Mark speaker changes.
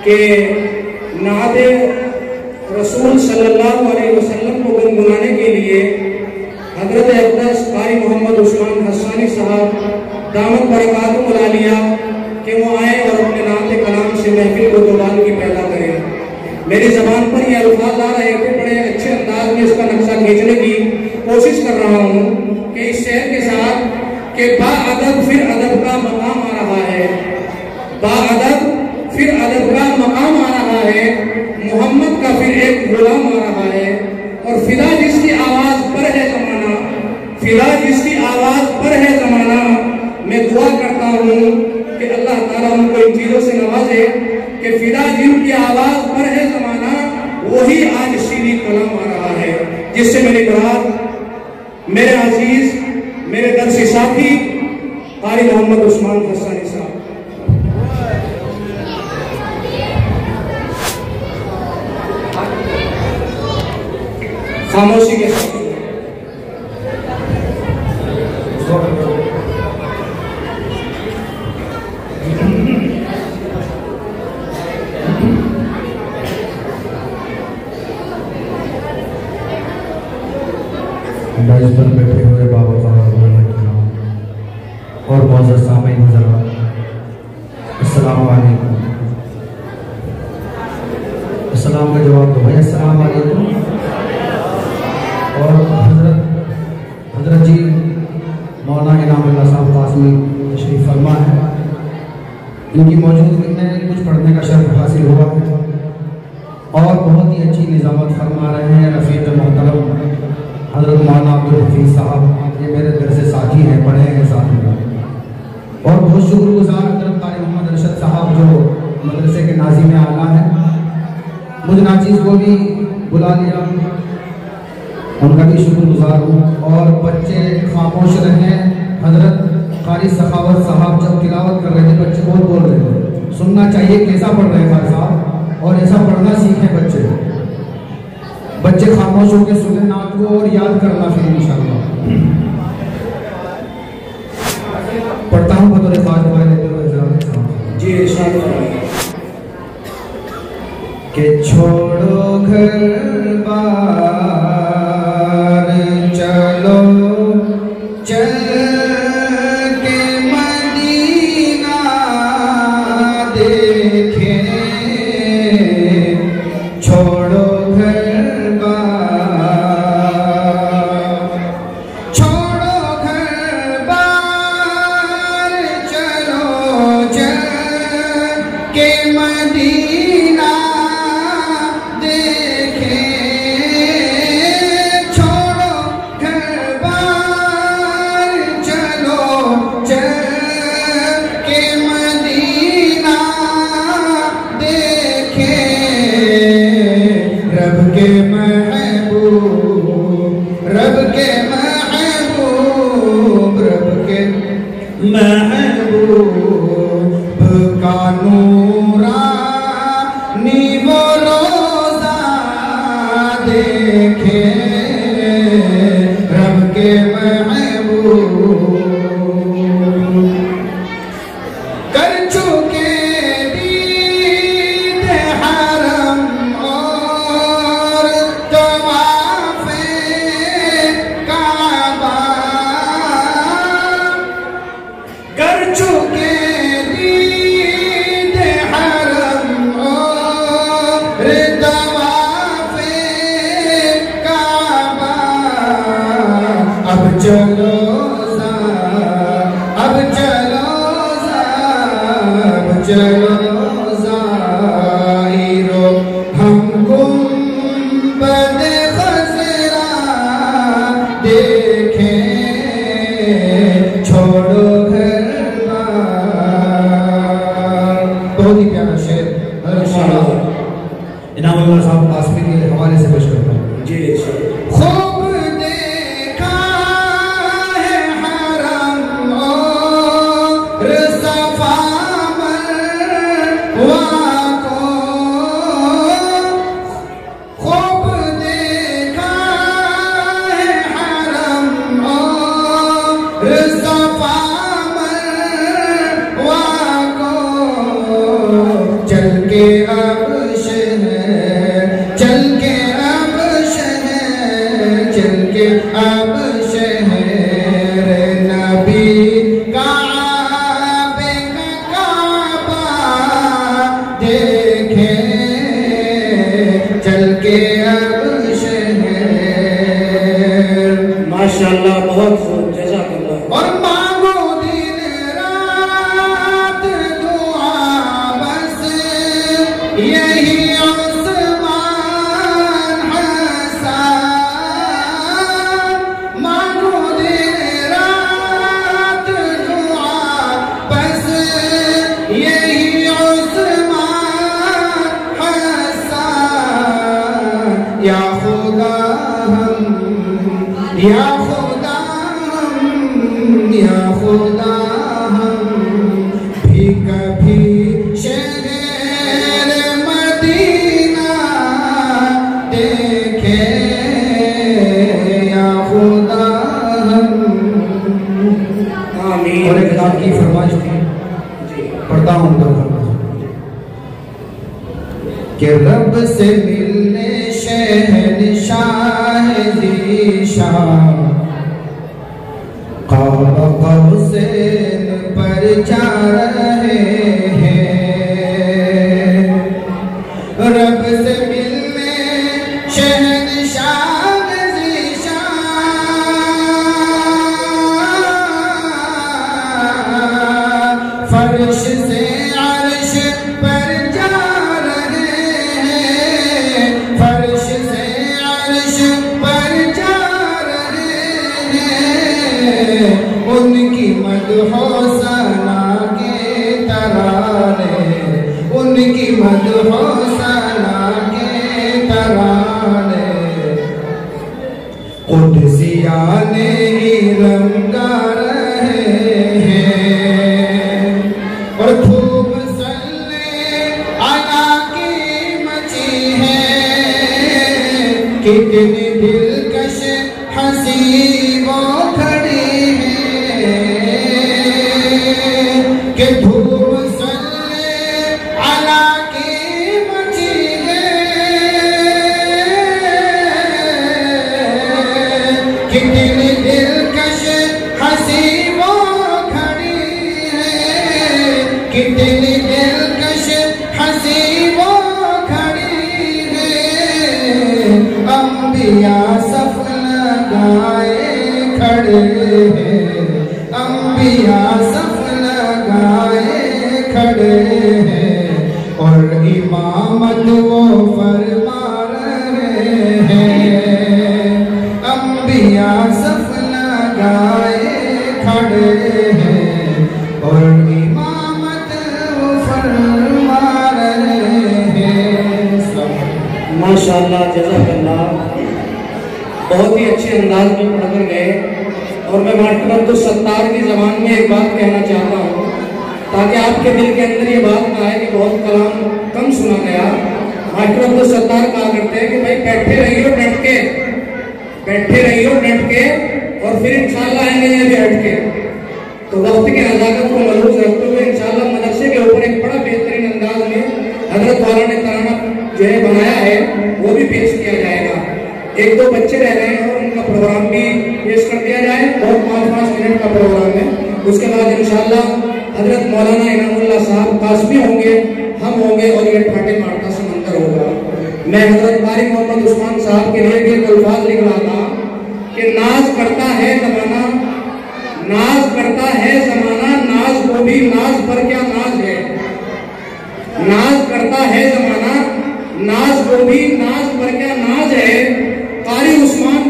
Speaker 1: कि नाते रसूल सल्लल्लाहु अलैहि वसल्लम को गुनगुनाने के लिए हजरत अक़दस कारी मोहम्मद उस्मान हस्सानी साहब दामत बरकातुहुल आलिया कि वो आए और अपने नाते कलाम से महफिल को दोबारा की पैदा करें। मेरी ज़बान पर ये अल्फाज आ रहे थे, बड़े अच्छे अंदाज में इसका नक्शा खींचने की कोशिश कर रहा हूँ कि इस शहर के साथ कि बाअदब फिर अदब का मकाम आ रहा है, बाअदब फिर अदब का मकाम आ रहा है, मोहम्मद का फिर एक गुलाम आ रहा है। और फिदा जिसकी आवाज़ पर है ज़माना, फिदा जिसकी आवाज़ पर है ज़माना, मैं दुआ करता हूँ कि अल्लाह ताला उनको इन चीज़ों से नवाजे कि फिदा जिनकी आवाज़ पर है ज़माना वही आज सीधी कलाम आ रहा है, जिससे मेरी मुराद मेरे अजीज मेरे दरसी साथी कारी मोहम्मद उस्मान हस्सानी साहब। खामोशी के साथ
Speaker 2: मेज पर बैठे हुए बाबा और मौजूद सामईन हज़रात, अस्सलामु अलैकुम। अस्सलाम का जवाब दो भाई, अस्सलामु अलैकुम। और हजरत जी मौलाना इनामुल्लाह साहब कासमी तशरीफ फरमा है, इनकी मौजूदगी में कुछ पढ़ने का शर्फ हासिल हुआ है और बहुत ही अच्छी निज़ामत फरमा रहे हैं रफ़ीक मोहतरम हज़रत मौलाना अब्दुल हफीज़ साहब। ये मेरे दर से साथी हैं, पढ़े हैं साथ में। और बहुत शुक्रगुजार हज़रत कारी मोहम्मद अरशद साहब जो मदरसे के नाज़िम आला हैं, मुझ नाचीज़ को भी बुला लिया, उनका भी शुक्रगुजार हूँ। और बच्चे खामोश रहे, हज़रत कारी सखावत साहब जब तिलावत कर रहे थे बच्चे बहुत बोल रहे थे, सुनना चाहिए कैसा पढ़ रहे हैं कारी साहब, और ऐसा पढ़ना सीखें बच्चे। बच्चे खामोश होकर सुने नात को और याद करना फिर इंशाअल्लाह। पढ़ता हूँ बतौर खास
Speaker 1: जी इरशाद
Speaker 2: के छोड़ो घर बार चलो चल के मदीना देखे, छोड़ो इनामुल्लाह साहब कासमी के हवाले से पेश करता हूँ।
Speaker 1: जी
Speaker 2: खूब देखा है हरम और सफा मरवा को, खूब देखा है हरम और सफा मरवा को, चल के अब शहर, चल के अब शहर, चल के अब शहर नबी काबे का काबा देखे, चल के अब शहर।
Speaker 1: माशाअल्लाह, बहुत खूब, जज़ाकल्लाह।
Speaker 2: और मांगो दिन रात दुआ बस यही उस्मान हसन, मांगो दिन रात दुआ बस यही उस्मान हसन। या खुदा हम, या खुदा हम, या खुदा हम भी कभी शहर मदीना देखे, या खुदा हम।
Speaker 1: आमीन।
Speaker 2: और एक रात की फरमाइश थी, पढ़ता हूँ तो कि रब से मिलने शहनशाह ज़ीशान काबा कौसैन पर जा रहे हैं। रब से मिलने शहनशाह ज़ीशान फर्श से अर्श पर जा रहे हैं, फर्श से अर्श पर जा रहे हैं। उनकी मदहो सना के तराने, उनकी मदहो सना के तराने कुदसियाने रंगा रहे हैं। और खूब सल्ले अला की मची है, कितनी दिलकश हंसी वो खड़ी है कि धूप सल्ले अला की मची है, कितनी दिलकश हंसी वो खड़ी है, कितनी दिलकश हंसी वो खड़ी है। अंबिया सफ लगाए खड़े हैं, अंबिया सफ लगाए खड़े हैं। और इमामत वो फरमा रहे हैं, अंबिया सफ लगाए खड़े हैं। और इमामत वो फरमा रहे हैं।
Speaker 1: माशाअल्लाह, जज़ाकल्लाह। बहुत ही अच्छे अंदाज में पढ़कर गए। और मैं मास्टर अब्दुल सत्तार की ज़बान में एक बात कहना चाहता हूँ, ताकि आपके दिल के अंदर ये बात ना आए कि बहुत कलाम कम सुना गया। मास्टर अब्दुल सत्तार कहा करते हैं कि भाई बैठे रहियो डट के, बैठे रहियो डट के, और फिर इंशाअल्लाह आएंगे ये भी हट के। तो वक्त की नज़ाकत को मलूज़ रखते हुए इंशाअल्लाह मदरसे के ऊपर एक बड़ा बेहतरीन अंदाज में हजरत वाला ने तराना जो है बनाया है, वो भी पेश किया जाएगा। एक दो बच्चे रह गए हैं और उनका प्रोग्राम भी पेश कर दिया जाए। बहुत 5-5 मिनट का प्रोग्राम है। उसके बाद इंशाअल्लाह हजरत मौलाना इनामुल्लाह साहब कासमी होंगे, हम होंगे, और ये ठाटे मारता समंदर होगा। मैं हजरत कारी मोहम्मद उस्मान साहब के लिए एक अल्फाज लिख रहा था कि नाज करता है जमाना, नाज करता है जमाना, नाज को भी नाज पर क्या नाज है। नाज करता है जमाना, नाज को भी नाज पर क्या नाज है। कारी उस्मान